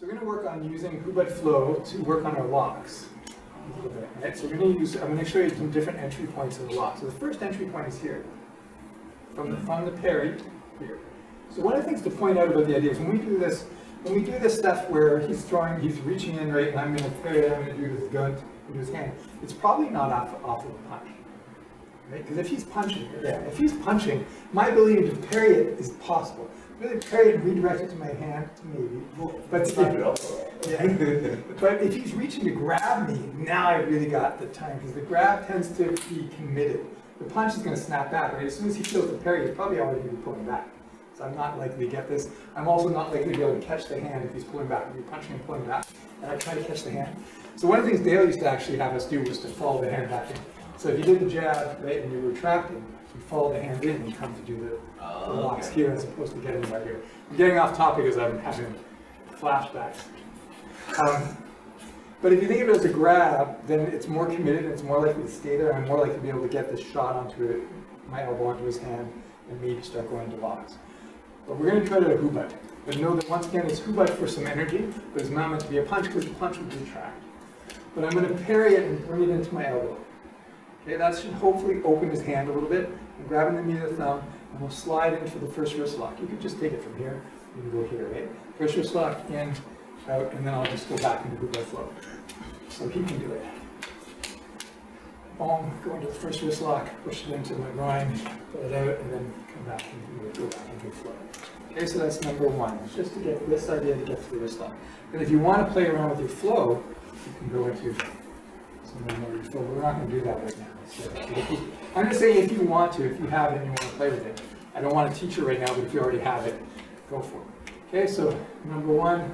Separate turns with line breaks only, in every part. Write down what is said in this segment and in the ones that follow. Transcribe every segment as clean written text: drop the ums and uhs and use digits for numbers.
So we're going to work on using Hubud flow to work on our locks. Right? So we're going to use, I'm going to show you some different entry points in the lock. So the first entry point is here, from the parry here. So one of the things to point out about the idea is when we do this stuff where he's reaching in, right, and I'm going to parry it, I'm going to do this gun into his hand, it's probably not off of a punch. Right? Because if he's punching, my ability to parry it is possible. Really parry it and redirect it to my hand, maybe. But but if he's reaching to grab me, now I really got the time, because the grab tends to be committed. The punch is going to snap back, right? As soon as he feels the parry, he's probably already going to be pulling back. So I'm not likely to get this. I'm also not likely to be able to catch the hand if he's pulling back. If you're punching and pulling back, and I try to catch the hand. So one of the things Dale used to actually have us do was to follow the hand back in. So if you did the jab, right, and you were retracting, you follow the hand in and you come to do the locks here as opposed to getting right here. I'm getting off topic as I'm having flashbacks. But if you think of it as a grab, then it's more committed and it's more likely to stay there. I'm more likely to be able to get this shot onto it, my elbow onto his hand, and maybe start going into locks. But we're going to try to Hubud. But know that once again, it's Hubud for some energy, but it's not meant to be a punch because the punch would retract. But I'm going to parry it and bring it into my elbow. Okay, that should hopefully open his hand a little bit. I'm grabbing the knee of the thumb, and we'll slide in for the first wrist lock. You could just take it from here. You can go here, right? First wrist lock, in, out, and then I'll just go back into Hubud flow. So he can do it. Boom, go into the first wrist lock, push it into my groin, pull it out, and then come back and go back into flow. Okay, so that's number one. It's just to get this idea to get to the wrist lock. But if you want to play around with your flow, you can go into some more flow. We're not going to do that right now. So I'm just saying if you want to, if you have it and you want to play with it. I don't want to teach you right now, but if you already have it, go for it. Okay, so number one,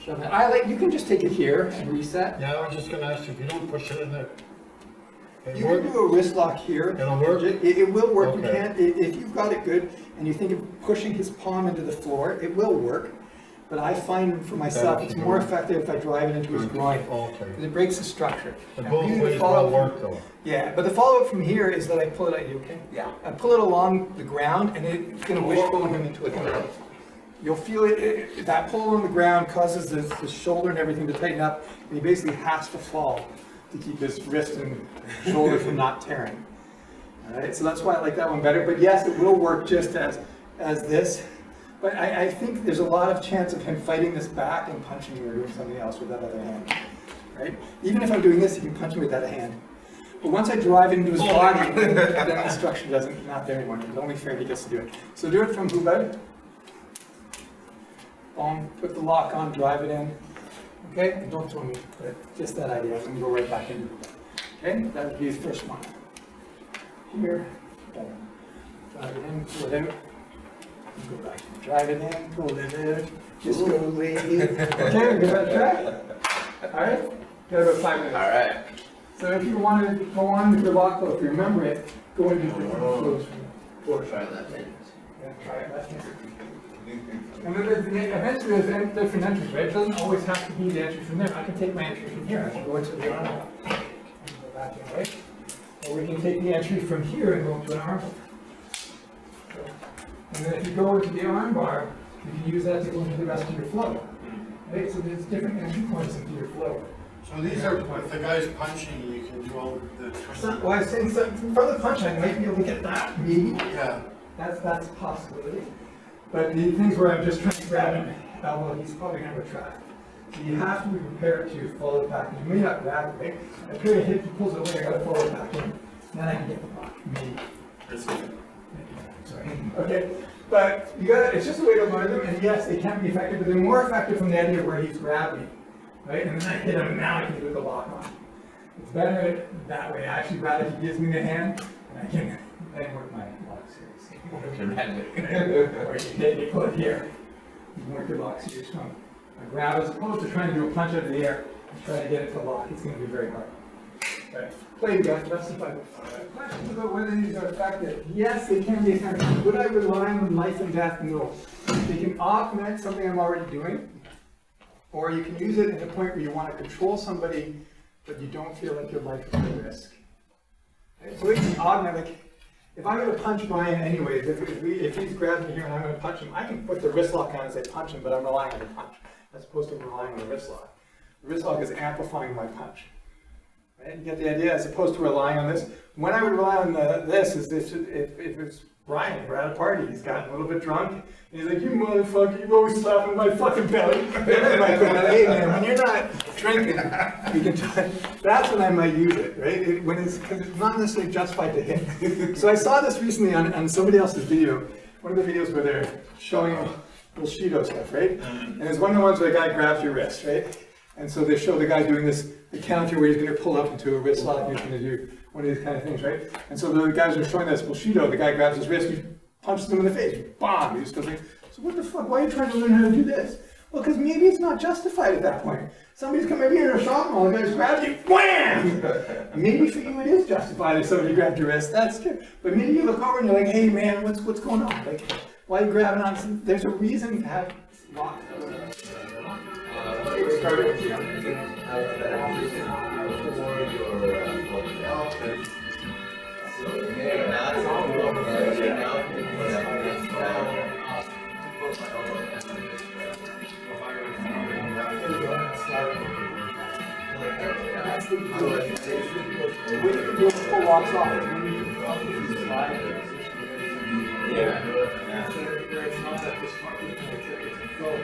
shove that. You can just take it here and reset.
Yeah, I was just going to ask you, if you don't push it in there,
you can do a wrist lock here.
It'll work?
It will work.
Okay.
You can, if you've got it good and you think of pushing his palm into the floor, it will work. But I find for myself it's more effective if I drive it into his groin.
Okay.
Because it breaks the structure.
The both ways will work though.
Yeah, but the follow-up from here is that I pull it out. You okay? Yeah. I pull it along the ground and it's going to wishbone him into a throw. You'll feel it, that pull on the ground causes the shoulder and everything to tighten up, and he basically has to fall to keep his wrist and shoulder from not tearing. All right, so that's why I like that one better. But yes, it will work just as this. But I think there's a lot of chance of him fighting this back and punching me or doing something else with that other hand. Right? Even if I'm doing this, he can punch me with that hand. But once I drive it into his body, then the structure not there anymore. It's only fair he gets to do it. So do it from Hubud. Boom, put the lock on, drive it in. Okay? And don't throw me, but just that idea. I'm going to go right back into Hubud. Okay? That would be the first one. Here. Drive it in, pull it out. Go back. Drive it in, pull it out. Just go lady. Okay, we're good at track. Alright? Got about 5 minutes.
Alright.
So if you want to go on with your lock flow, if you remember it, go into different flows from
Try that minute.
yeah, try it left hand. And then eventually there's different entries, right? It doesn't always have to be the entry from there. I can take my entry from here. I can go into the arm bar and go back in, right? Or we can take the entry from here and go into an arm bar. And then if you go into the arm bar, you can use that to go into the rest of your flow. Right? So there's different entry points into your flow.
So these are, if the guy's punching, you can do all the twisting.
Well, I was saying, so from the punch, I might be able to get that, maybe.
Yeah.
That's a possibility. But the things where I'm just trying to grab him, elbow, he's probably going to retract. So you have to be prepared to follow it back. You may not grab it, right? I feel a hit, he pulls it away, I got to follow it back in. Then I can get the block, maybe. Sorry. Okay. But you got it's just a way to learn them, and yes, they can be effective, but they're more effective from the idea where he's grabbing. Right? And then I hit him, and now I can do the lock on. It's better that way. I actually rather he gives me the hand, and I can then work my lock series. Or you pull it here. You can work your lock series from a grab as opposed to trying to do a punch out of the air and try to get it to lock. It's going to be very hard. Right. Play again, justify the questions about whether these are effective. Yes, they can be effective. Would I rely on life and death? No. They can augment something I'm already doing. Or you can use it at a point where you want to control somebody, but you don't feel like your life is at risk. Okay? So they can augment, like, if I'm going to punch Brian anyways, if he's grabbing me here and I'm going to punch him, I can put the wrist lock on as I punch him, but I'm relying on the punch. as opposed to relying on the wrist lock. The wrist lock is amplifying my punch. Right? You get the idea, as opposed to relying on this. When I would rely on this is this, if it's Brian, we're at a party, he's gotten a little bit drunk, and he's like, you motherfucker, you always slapping my fucking belly. And I'm like, hey man, when you're not drinking, you can that's when I might use it, right? Because it's not necessarily justified to hit. So I saw this recently on somebody else's video, one of the videos where they're showing Bushido stuff, right? And it's one of the ones where the guy grabs your wrist, right? And so they show the guy doing this, the counter where he's going to pull up into a wrist lock, and he's going to do one of these kind of things, right? And so the guys are showing this Bushido, the guy grabs his wrist, he punches him in the face, bomb! He just goes like, so what the fuck, why are you trying to learn how to do this? Well, because maybe it's not justified at that point. Somebody's coming up here in a shopping mall, the guy's grabbed you, wham! Maybe for you it is justified if somebody grabbed your wrist, that's true. But maybe you look over and you're like, hey man, what's going on? Like, why are you grabbing on some, there's a reason to have locks. Walks off. Yeah. It's not that this fucking thing, it's a flow.